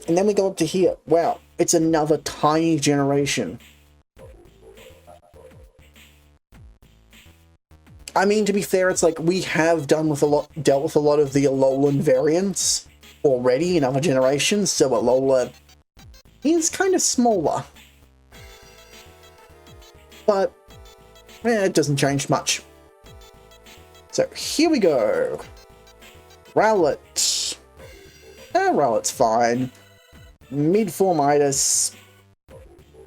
And then we go up to here. Wow, it's another tiny generation. I mean, to be fair, it's like we have dealt with a lot of the Alolan variants already in other generations, so Alola is kind of smaller. But it doesn't change much. So here we go. Rowlet. Rowlet's fine. Mid-formitis.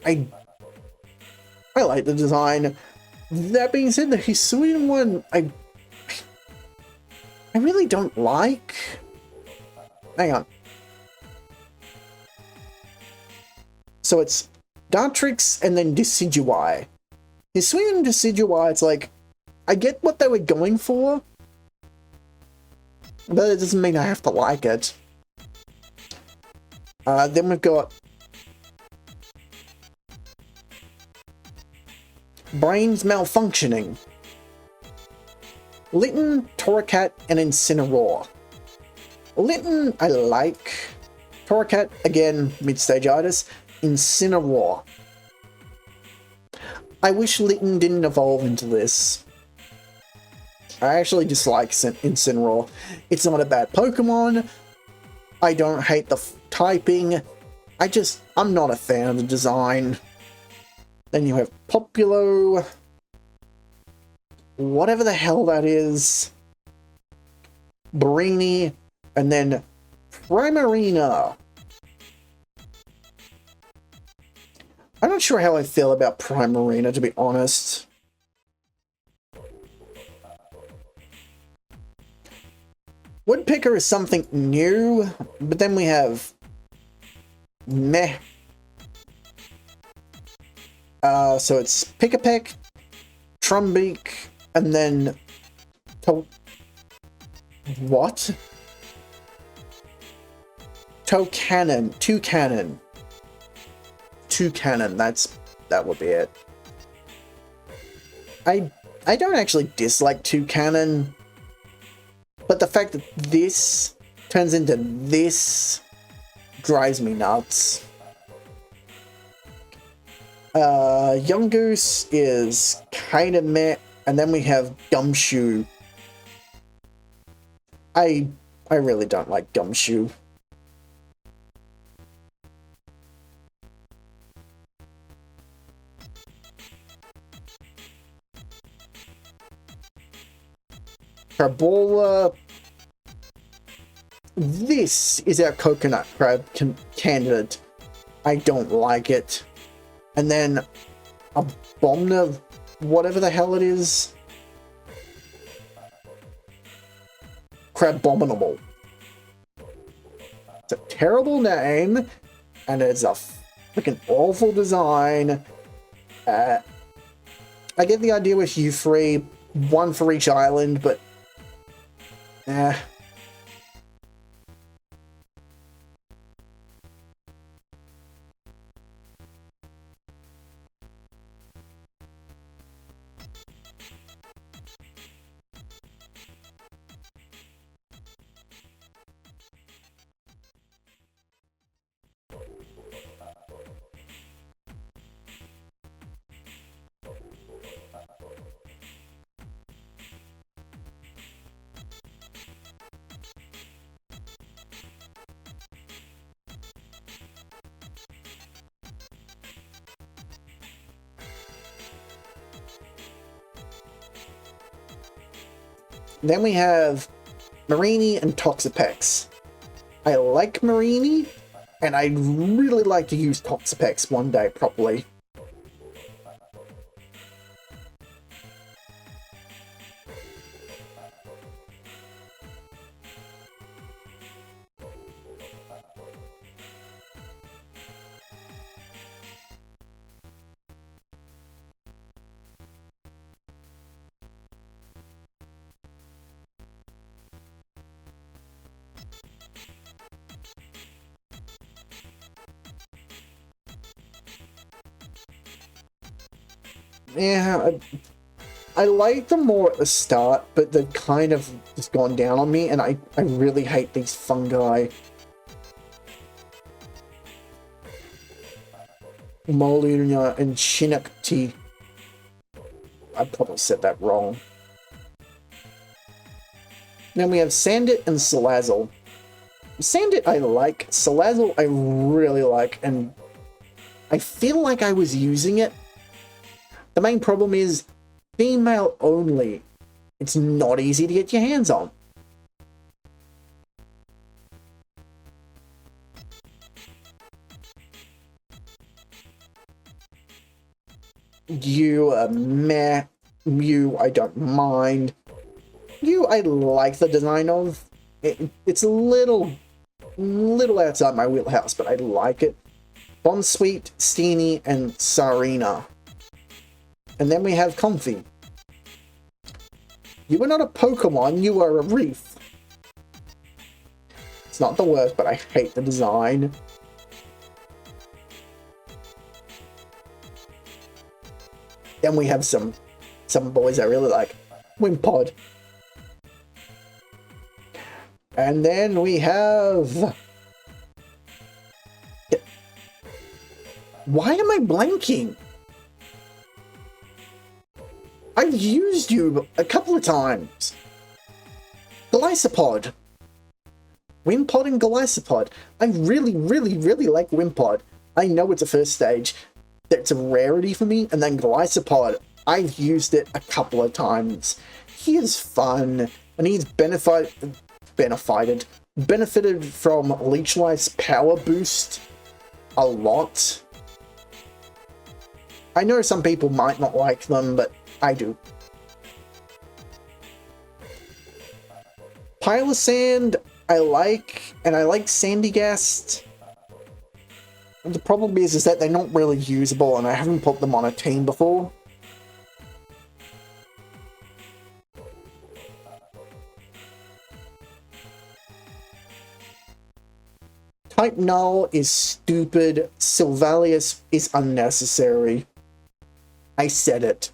I like the design. That being said, the Hisuian one, I really don't like. Hang on. So it's Dartrix and then Decidueye. Hisuian and Decidueye, it's like, I get what they were going for, but it doesn't mean I have to like it. Then we've got Brains Malfunctioning, Litten, Torracat, and Incineroar. Litten, I like. Torracat, again, mid-stage-itis. Incineroar. I wish Litten didn't evolve into this. I actually dislike Incineroar. It's not a bad Pokemon. I don't hate the typing. I'm not a fan of the design. Then you have Populo. Whatever the hell that is. Barini. And then Primarina. I'm not sure how I feel about Primarina, to be honest. Woodpecker is something new, but then we have meh. So it's Pick-a-Peck, Trumbeak, and then what? Toucannon. That would be it. I don't actually dislike Toucannon, but the fact that this turns into this drives me nuts. Yungoos is kind of meh, and then we have Gumshoe. I really don't like Gumshoe. Crabola. This is our coconut crab candidate. I don't like it. And then Abominable, whatever the hell it is. Crabominable. It's a terrible name, and it's a freaking awful design. I get the idea with you three, one for each island, but then we have Marini and Toxapex. I like Marini, and I'd really like to use Toxapex one day properly. Yeah, I like them more at the start, but they've kind of just gone down on me, and I really hate these fungi. Molina and Chinakti. I probably said that wrong. Then we have Sandit and Salazzle. Sandit I like, Salazzle I really like, and I feel like I was using it. The main problem is female only. It's not easy to get your hands on. You, meh. Mew, I don't mind. You, I like the design of. It's a little outside my wheelhouse, but I like it. Bonsweet, Steenie, and Sarina. And then we have Comfy. You are not a Pokemon, you are a reef. It's not the worst, but I hate the design. Then we have some boys I really like. Wimpod. And then we have... Why am I blanking? I've used you a couple of times. Golisopod. Wimpod and Golisopod. I really like Wimpod. I know it's a first stage. It's a rarity for me. And then Golisopod, I've used it a couple of times. He is fun. And he's benefited from Leech Life's power boost a lot. I know some people might not like them, but I do. Pile of Sand, I like, and I like Sandygast. The problem is that they're not really usable, and I haven't put them on a team before. Type Null is stupid. Sylvalius is unnecessary. I said it.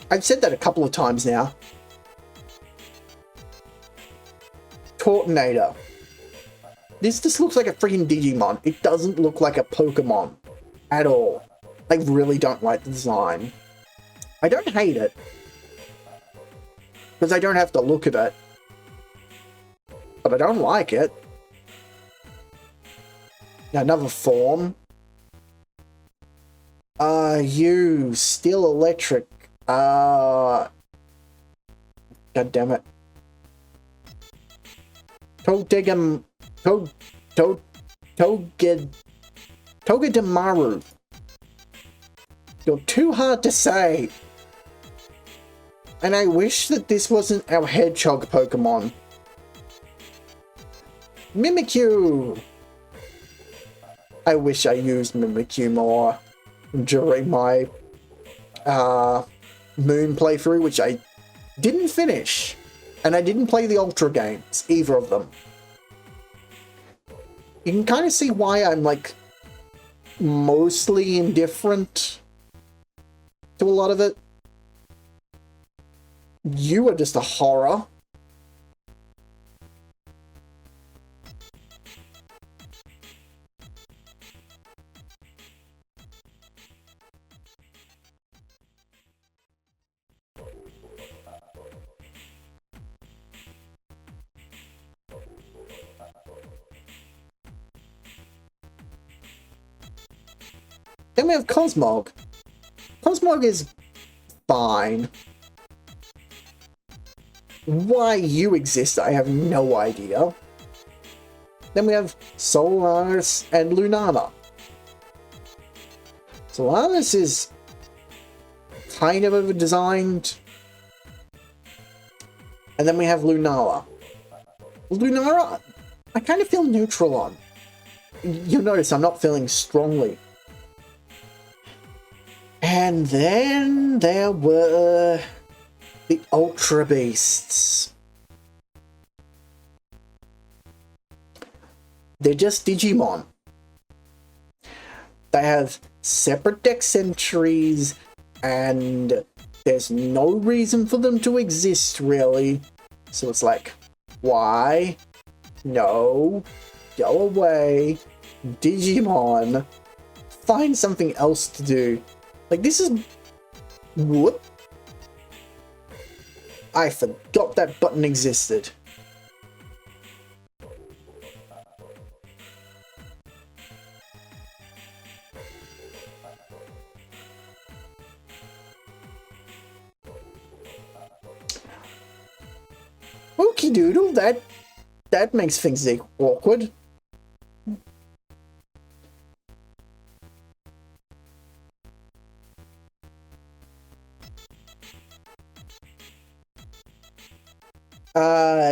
I've said that a couple of times now. Tortonator. This just looks like a freaking Digimon. It doesn't look like a Pokemon at all. I really don't like the design. I don't hate it, because I don't have to look at it. But I don't like it. Another form. You Steel Electric. God damn it. Togedemaru. You're too hard to say. And I wish that this wasn't our hedgehog Pokemon. Mimikyu. I wish I used Mimikyu more during my Moon playthrough, which I didn't finish, and I didn't play the Ultra games, either of them. You can kind of see why I'm like mostly indifferent to a lot of it. You are just a horror. Then we have Cosmog. Cosmog is fine. Why you exist, I have no idea. Then we have Solaris and Lunala. Solaris is kind of over-designed. And then we have Lunala. Lunala, I kind of feel neutral on. you'll notice I'm not feeling strongly. And then there were the Ultra Beasts. They're just Digimon. They have separate dex entries, and there's no reason for them to exist, really. So it's like, why? No. Go away. Digimon. Find something else to do. Like, this is... Whoop. I forgot that button existed. Okie doodle, that makes things awkward.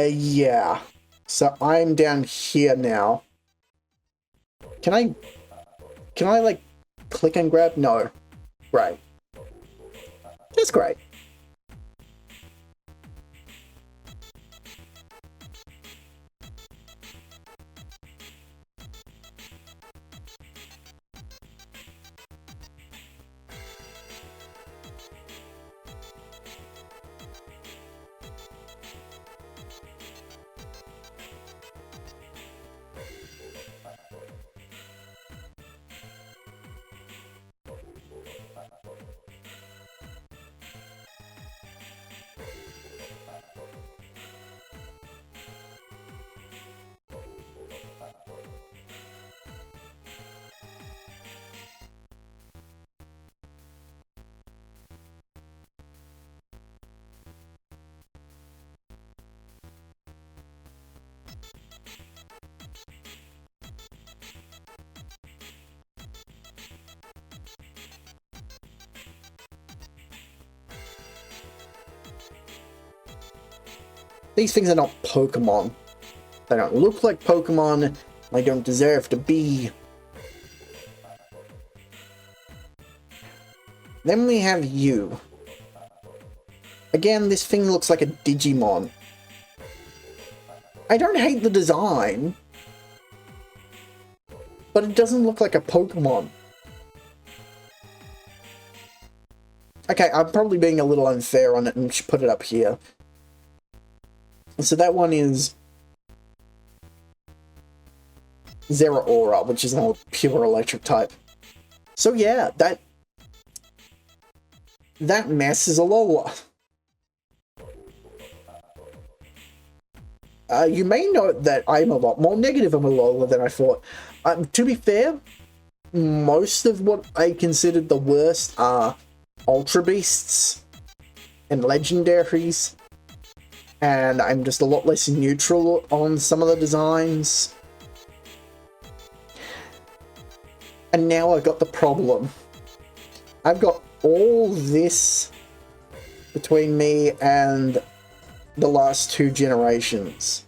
Yeah. So I'm down here now. Can I like click and grab? No. Right. That's great. These things are not Pokemon. They don't look like Pokemon. They don't deserve to be. Then we have you. Again, this thing looks like a Digimon. I don't hate the design, but it doesn't look like a Pokemon. Okay, I'm probably being a little unfair on it and should put it up here. So that one is Zeraora, which is a pure electric type. So yeah, that mess is Alola. You may note that I'm a lot more negative on Alola than I thought. To be fair, most of what I considered the worst are Ultra Beasts and Legendaries. And I'm just a lot less neutral on some of the designs. And now I've got the problem. I've got all this between me and the last two generations.